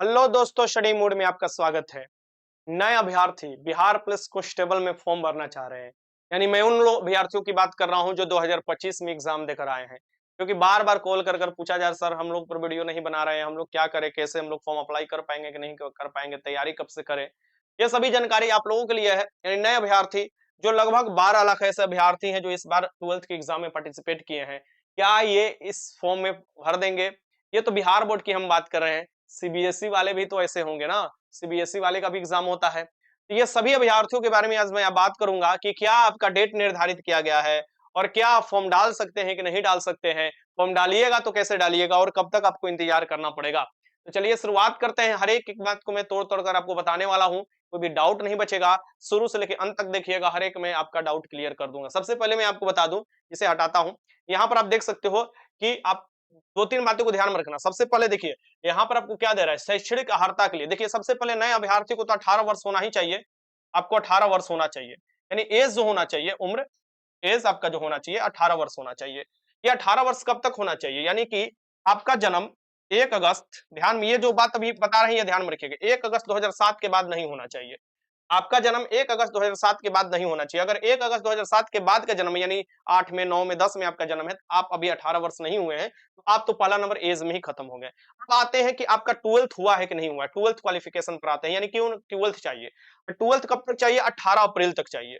Hello दोस्तों, study mood में आपका स्वागत है। नए अभ्यर्थी बिहार पुलिस कांस्टेबल में फॉर्म भरना चाह रहे हैं। यानी मैं उन लोग अभ्यर्थियों की बात कर रहा हूं जो 2025 में एग्जाम देकर आए हैं। क्योंकि बार-बार कॉल कर कर पूछा जा रहा सर हम लोग पर वीडियो नहीं बना रहे हैं, हम लोग क्या करें, कैसे हम लोग फॉर्म अप्लाई कर पाएंगे कि नहीं कर पाएंगे, तैयारी कब से करें। ये सभी जानकारी आप लोगों के लिए है। यानी नए अभ्यर्थी जो लगभग 12 लाख ऐसे अभ्यर्थी हैं जो इस बार 12th के एग्जाम में पार्टिसिपेट किए हैं। क्या ये इस फॉर्म में भर देंगे? ये तो बिहार बोर्ड की हम बात कर रहे हैं। सीबीएसई वाले भी तो ऐसे होंगे ना, सीबीएसई वाले का भी एग्जाम होता है। तो ये सभी अभ्यर्थियों के बारे में आज मैं बात करूंगा कि क्या आपका डेट निर्धारित किया गया है और क्या आप फॉर्म डाल सकते हैं कि नहीं डाल सकते हैं। फॉर्म डालिएगा तो कैसे डालिएगा और कब तक आपको इंतजार करना पड़ेगा। तो चलिए शुरुआत करते हैं। हर एक बात को मैं तोड़ तोड़ कर आपको बताने वाला हूँ, कोई भी डाउट नहीं बचेगा। शुरू से लेकर अंत तक देखिएगा, हर एक में आपका डाउट क्लियर कर दूंगा। सबसे पहले मैं आपको बता दूं, इसे हटाता हूं। यहाँ पर आप देख सकते हो कि आप दो तीन बातों को ध्यान में रखना। सबसे पहले देखिए, यहाँ पर आपको क्या दे रहा है, शैक्षणिक अर्हता के लिए। देखिए सबसे पहले नए अभ्यर्थी को तो 18 वर्ष होना ही चाहिए। आपको 18 वर्ष होना चाहिए, यानी एज जो होना चाहिए, उम्र, एज आपका जो होना चाहिए 18 वर्ष होना चाहिए। ये 18 वर्ष कब तक होना चाहिए, यानी कि आपका जन्म 1 अगस्त, ध्यान में ये जो बात अभी बता रहे हैं ये ध्यान में रखिएगा, 1 अगस्त 2007 के बाद नहीं होना चाहिए। आपका जन्म 1 अगस्त 2007 के बाद नहीं होना चाहिए। अगर 1 अगस्त 2007 के बाद का जन्म यानी 8 में, 9 में, 10 में आपका जन्म है, आप अभी 18 वर्ष नहीं हुए हैं, तो आप तो पहला नंबर एज में ही खत्म हो गए। अब आते हैं कि आपका 12th हुआ है कि नहीं हुआ है, 12th क्वालिफिकेशन पर आते हैं, यानी क्यों 12th चाहिए। 12th कब तक चाहिए? 18 अप्रैल तक चाहिए।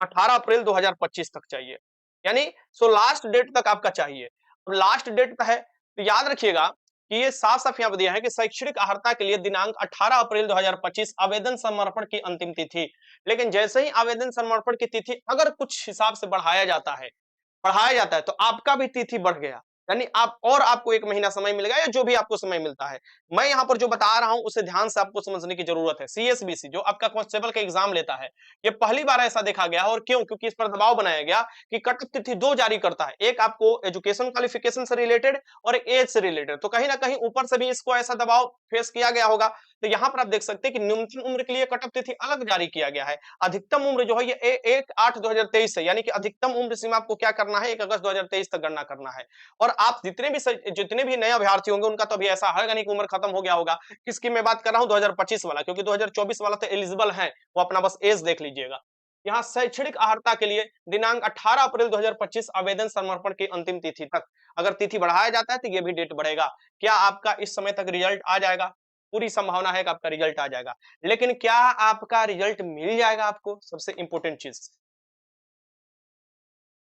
18 अप्रैल 2025 तक चाहिए। यानी लास्ट डेट तक आपका चाहिए। अब लास्ट डेट है तो याद रखिएगा कि ये साफ-साफ यहाँ पे दिया है कि शैक्षणिक अर्हता के लिए दिनांक 18 अप्रैल 2025 आवेदन समर्पण की अंतिम तिथि। लेकिन जैसे ही आवेदन समर्पण की तिथि अगर कुछ हिसाब से बढ़ाया जाता है तो आपका भी तिथि बढ़ गया। यानी आप और आपको 1 महीना समय मिलेगा या जो भी आपको समय मिलता है। मैं यहाँ पर जो बता रहा हूँ उसे ध्यान से आपको समझने की जरूरत है। सीएसबीसी जो आपका कांस्टेबल का एग्जाम लेता है, ये पहली बार ऐसा देखा गया और क्यों? क्योंकि इस पर दबाव बनाया गया कि कट ऑफ तिथि 2 जारी करता है। एक आपको एजुकेशन क्वालिफिकेशन से रिलेटेड और एज से रिलेटेड। तो कहीं न कहीं ऊपर से भी इसको ऐसा दबाव फेस किया गया होगा। तो यहाँ पर आप देख सकते हैं कि न्यूनतम उम्र के लिए कट ऑफ तिथि अलग जारी किया गया है। अधिकतम उम्र जो है ये 1/8/2023 है, यानी कि अधिकतम उम्र सीमा आपको क्या करना है, 1 अगस्त 2023 तक गणना करना है। और आप जितने भी नए अभ्यर्थी होंगे उनका तो अभी ऐसा है नहीं कि उम्र खत्म हो गया होगा। किसकी मैं बात कर रहा हूँ? 2025 वाला, क्योंकि 2024 वाला तो एलिजिबल है, वो अपना बस एज देख लीजिएगा। यहाँ शैक्षणिक अर्हता के लिए दिनांक 18 अप्रैल 2025 आवेदन समर्पण की अंतिम तिथि तक। अगर तिथि बढ़ाया जाता है तो ये भी डेट बढ़ेगा। क्या आपका इस समय तक रिजल्ट आ जाएगा? पूरी संभावना है कि आपका रिजल्ट आ जाएगा। लेकिन क्या आपका रिजल्ट मिल जाएगा आपको? सबसे इंपॉर्टेंट चीज,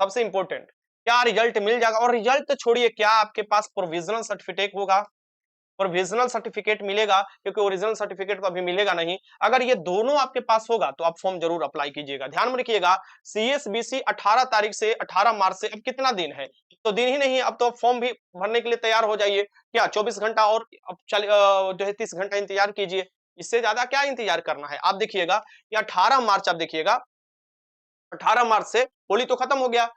सबसे इंपॉर्टेंट, क्या रिजल्ट मिल जाएगा? और रिजल्ट तो छोड़िए, क्या आपके पास प्रोविजनल सर्टिफिकेट होगा? प्रोविजनल सर्टिफिकेट मिलेगा, क्योंकि ओरिजिनल सर्टिफिकेट तो अभी मिलेगा नहीं। अगर ये दोनों आपके पास होगा तो आप फॉर्म जरूर अप्लाई कीजिएगा। ध्यान में रखिएगा, सीएसबीसी 18 तारीख से 18 मार्च से अब कितना दिन है? तो दिन ही नहीं है, अब तो फॉर्म भी भरने के लिए तैयार हो जाइए। क्या 24 घंटा और अब जो है 30 घंटा इंतजार कीजिए। इससे ज्यादा क्या इंतजार करना है? आप देखिएगा कि 18 मार्च, आप देखिएगा 18 मार्च से होली तो खत्म हो गया।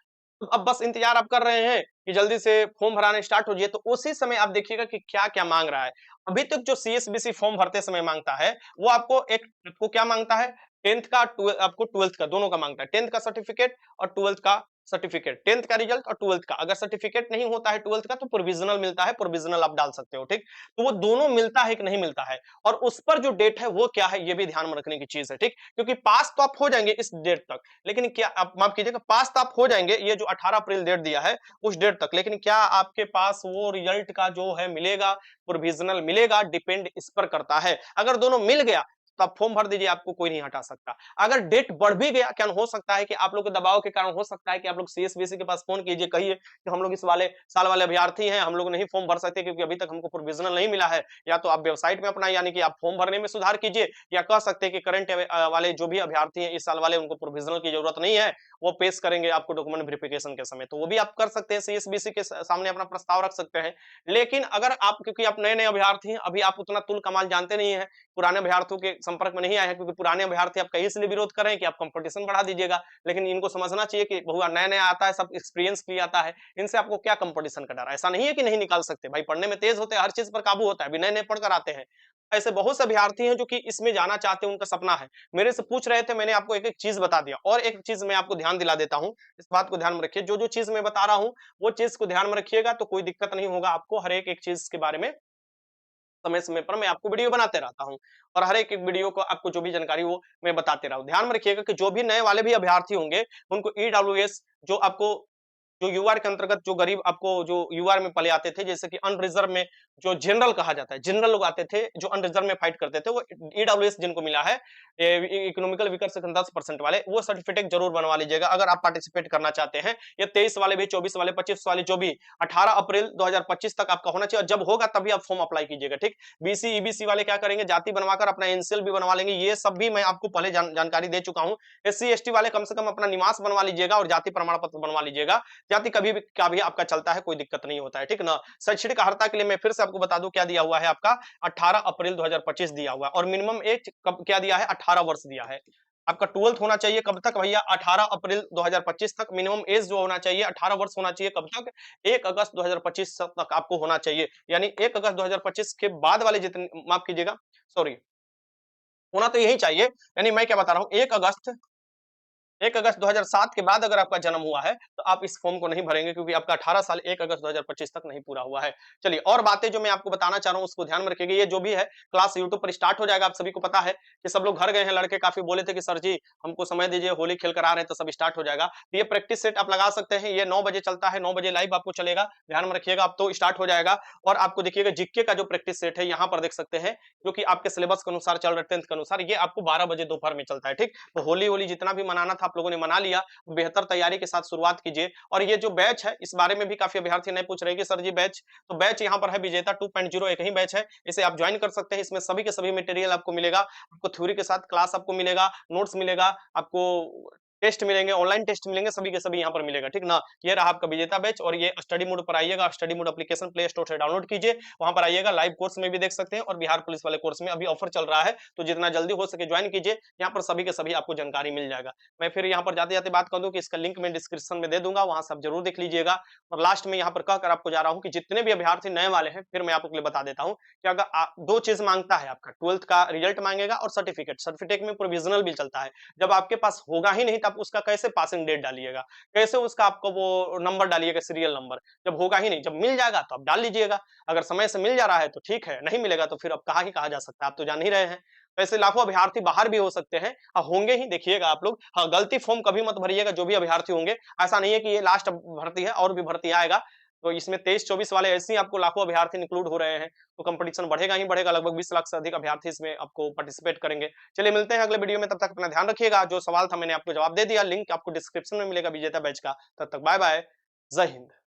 तो अब बस इंतजार आप कर रहे हैं कि जल्दी से फॉर्म भराने स्टार्ट हो जाइए। तो उसी समय आप देखिएगा कि क्या-क्या माँग रहा है। अभी तक जो सीएसबीसी फॉर्म भरते समय माँगता है, वो आपको क्या माँगता है? 10th का आपको 12th का दोनों का माँगता है। 10th का सर्टिफिकेट और 12th का सर्टिफिकेट। 10th का रिजल्ट और 12th का। अगर सर्टिफिकेट नहीं होता है 12th का तो प्रोविजनल मिलता है, प्रोविजनल आप डाल सकते हो, ठीक? तो वो दोनों मिलता है कि नहीं मिलता है? और उस पर जो डेट है वो क्या है, ये भी ध्यान में रखने की चीज़ है, ठीक? क्योंकि पास तो आप हो जाएँगे इस डेट तक, लेकिन क्या आप माफ कीजिएगा, पास तो आप हो जाएंगे, ये जो 18 अप्रैल डेट दिया है उस डेट तक, लेकिन क्या आपके पास वो रिजल्ट का जो है मिलेगा, प्रोविजनल मिलेगा, डिपेंड इस पर करता है। अगर दोनों मिल गया तो आप फॉर्म भर दीजिए, आपको कोई नहीं हटा सकता। अगर डेट बढ़ भी गया, क्या हो सकता है कि आप लोग के दबाव के कारण हो सकता है कि आप लोग सीएसबीसी के पास फोन कीजिए, कहिए कि हम लोग इस वाले साल वाले अभ्यर्थी हैं, हम लोग नहीं फॉर्म भर सकते क्योंकि अभी तक हमको प्रोविजनल नहीं मिला है। या तो आप वेबसाइट में अपना यानी कि आप फॉर्म भरने में सुधार कीजिए, या कह सकते हैं कि करंट वाले जो भी अभ्यर्थी हैं इस साल वाले, उनको प्रोविजनल की जरूरत नहीं है, वो पेश करेंगे आपको डॉक्यूमेंट वेरिफिकेशन के समय। तो वो भी आप कर सकते हैं, सीएसबीसी के सामने अपना प्रस्ताव रख सकते हैं। लेकिन अगर आप, क्योंकि आप नए नए अभ्यर्थी हैं, अभी आप उतना तुल कमाल जानते नहीं है, पुराने अभ्यर्थियों के संपर्क में नहीं आए हैं, क्योंकि पुराने अभ्यर्थी आपका इसलिए विरोध कर रहे हैं कि आप कंपटीशन बढ़ा दीजिएगा। लेकिन इनको समझना चाहिए कि बहुआ नया नया आता है, सब एक्सपीरियंस के लिए आता है, इनसे आपको क्या कंपटीशन का डर है? ऐसा नहीं है कि नहीं निकाल सकते भाई, पढ़ने में तेज होते हैं, हर चीज पर काबू होता है, अभी नए नए पढ़कर आते हैं। ऐसे बहुत से अभ्यर्थी हैं जो कि इसमें जाना चाहते हैं, उनका सपना है, मेरे से पूछ रहे थे, मैंने आपको एक एक चीज बता दिया। और एक चीज मैं आपको ध्यान दिला देता हूँ, इस बात को ध्यान में रखिए, जो जो चीज मैं बता रहा हूँ वो चीज को ध्यान में रखिएगा तो कोई दिक्कत नहीं होगा आपको, हर एक एक चीज के बारे में समय समय पर मैं आपको वीडियो बनाते रहता हूँ और हर एक वीडियो को आपको जो भी जानकारी वो मैं बताते रहा हूँ। ध्यान में रखिएगा कि जो भी नए वाले भी अभ्यर्थी होंगे उनको ईडब्ल्यूएस जो आपको जो यूआर के अंतर्गत जो गरीब आपको जो यूआर में पले आते थे, जैसे कि अनरिजर्व में जो जनरल कहा जाता है, जनरल लोग आते थे जो अनरिजर्व में फाइट करते थे, वो ईडब्ल्यूएस जिनको मिला है इकोनॉमिकल वीकर सेक्शन 10% वाले, वो सर्टिफिकेट जरूर बनवा लीजिएगा अगर आप पार्टिसिपेट करना चाहते हैं। ये 23 वाले भी, 24 वाले, 25 वाले, जो भी 18 अप्रैल 2025 तक आपका होना चाहिए और जब होगा तभी आप फॉर्म अप्लाई कीजिएगा। ठीक, बीसी ईबीसी वाले क्या करेंगे, जाति बनवाकर अपना एनसीएल भी बनवा लेंगे। ये सब भी मैं आपको पहले जानकारी दे चुका हूँ। एससी एसटी वाले कम से कम अपना निवास बनवा लीजिएगा और जाति प्रमाण पत्र बनवा लीजिएगा। जाति कभी भी क्या भी आपका चलता है, कोई दिक्कत नहीं होता है, ठीक ना। शैक्षणिक अर्हता के लिए मैं फिर से आपको बता दूं क्या दिया हुआ है, आपका 18 अप्रैल 2025 दिया हुआ है और मिनिमम एज कब क्या दिया है, 18 वर्ष दिया है। आपका 12th होना चाहिए कब तक भैया, 18 अप्रैल 2025 तक। मिनिमम एज जो होना चाहिए 18 वर्ष होना चाहिए कब तक, 1 अगस्त 2025 तक आपको होना चाहिए। यानी 1 अगस्त 2025 के बाद वाले जितने, माफ कीजिएगा, सॉरी, होना तो यही चाहिए। यानी मैं क्या बता रहा हूँ, 1 अगस्त 2007 के बाद अगर आपका जन्म हुआ है तो आप इस फॉर्म को नहीं भरेंगे क्योंकि आपका 18 साल 1 अगस्त 2025 तक नहीं पूरा हुआ है। चलिए और बातें जो मैं आपको बताना चाह रहा हूँ उसको ध्यान में रखिएगा। ये जो भी है क्लास यूट्यूब पर स्टार्ट हो जाएगा, आप सभी को पता है कि सब लोग घर गए हैं, लड़के काफी बोले थे कि सर जी हमको समय दीजिए, होली खेल कर आ रहे हैं तो सब स्टार्ट हो जाएगा। तो ये प्रैक्टिस सेट आप लगा सकते हैं, ये 9 बजे चलता है, 9 बजे लाइव आपको चलेगा, ध्यान में रखिएगा। अब तो स्टार्ट हो जाएगा और आपको देखिएगा जीके का जो प्रैक्टिस सेट है यहाँ पर देख सकते हैं, जो कि आपके सिलेबस के अनुसार चल रहा है 10th के अनुसार, ये आपको 12 बजे दोपहर में चलता है। ठीक, तो होली होली जितना भी मनाना था आप लोगों ने मना लिया, बेहतर तैयारी के साथ शुरुआत कीजिए। और ये जो बैच है इस बारे में भी काफी अभ्यर्थी नहीं पूछ रहे कि सर जी बैच, तो बैच यहाँ पर है विजेता 2.0, एक ही बैच है, इसे आप ज्वाइन कर सकते हैं। इसमें सभी के सभी मटेरियल आपको मिलेगा, आपको थ्योरी के साथ क्लास आपको मिलेगा, नोट्स मिलेगा, आपको टेस्ट मिलेंगे, ऑनलाइन टेस्ट मिलेंगे, सभी के सभी यहाँ पर मिलेगा, ठीक ना। ये रहा आपका विजेता बैच और ये स्टडी मोड पर आइएगा, study mode application play store से डाउनलोड कीजिए, वहां पर आइएगा, लाइव कोर्स में भी देख सकते हैं और बिहार पुलिस वाले कोर्स में अभी ऑफर चल रहा है, तो जितना जल्दी हो सके ज्वाइन कीजिए, यहाँ पर सभी के सभी आपको जानकारी मिल जाएगा। मैं फिर यहाँ पर जाते जाते बात कर दूं कि इसका लिंक मैं डिस्क्रिप्शन में दे दूंगा, वहां से आप जरूर देख लीजिएगा। और लास्ट में यहाँ पर कहकर आपको जा रहा हूँ कि जितने भी अभ्यर्थी नए वाले हैं, फिर मैं आपको लिए बता देता हूँ कि अगर दो चीज मांगता है, आपका 12th का रिजल्ट मांगेगा और सर्टिफिकेट, सर्टिफिकेट में प्रोविजनल भी चलता है। जब आपके पास होगा ही नहीं तब उसका कैसे पासिंग डेट डालिएगा, कैसे उसका आपको वो नंबर डालिएगा, सीरियल नंबर, जब होगा ही नहीं। जब मिल जाएगा तो आप डाल लीजिएगा, अगर समय से मिल जा रहा है तो ठीक है, नहीं मिलेगा तो फिर अब कहा ही कहा जा सकता है, आप तो जान ही रहे हैं। तो ऐसे लाखों अभ्यर्थी बाहर भी हो सकते हैं, होंगे ही, देखिएगा आप लोग। हाँ, गलती फॉर्म कभी मत भरिएगा, जो भी अभ्यर्थी होंगे, ऐसा नहीं है कि ये लास्ट भर्ती है, और भी भर्ती आएगा। तो इसमें 23-24 वाले ऐसे ही आपको लाखों अभ्यर्थी इंक्लूड हो रहे हैं, तो कंपटीशन बढ़ेगा ही बढ़ेगा, लगभग 20 लाख से अधिक अभ्यर्थी इसमें आपको पार्टिसिपेट करेंगे। चलिए मिलते हैं अगले वीडियो में, तब तक अपना ध्यान रखिएगा। जो सवाल था मैंने आपको जवाब दे दिया, लिंक आपको डिस्क्रिप्शन में मिलेगा विजेता बैच का। तब तक बाय बाय, जय हिंद।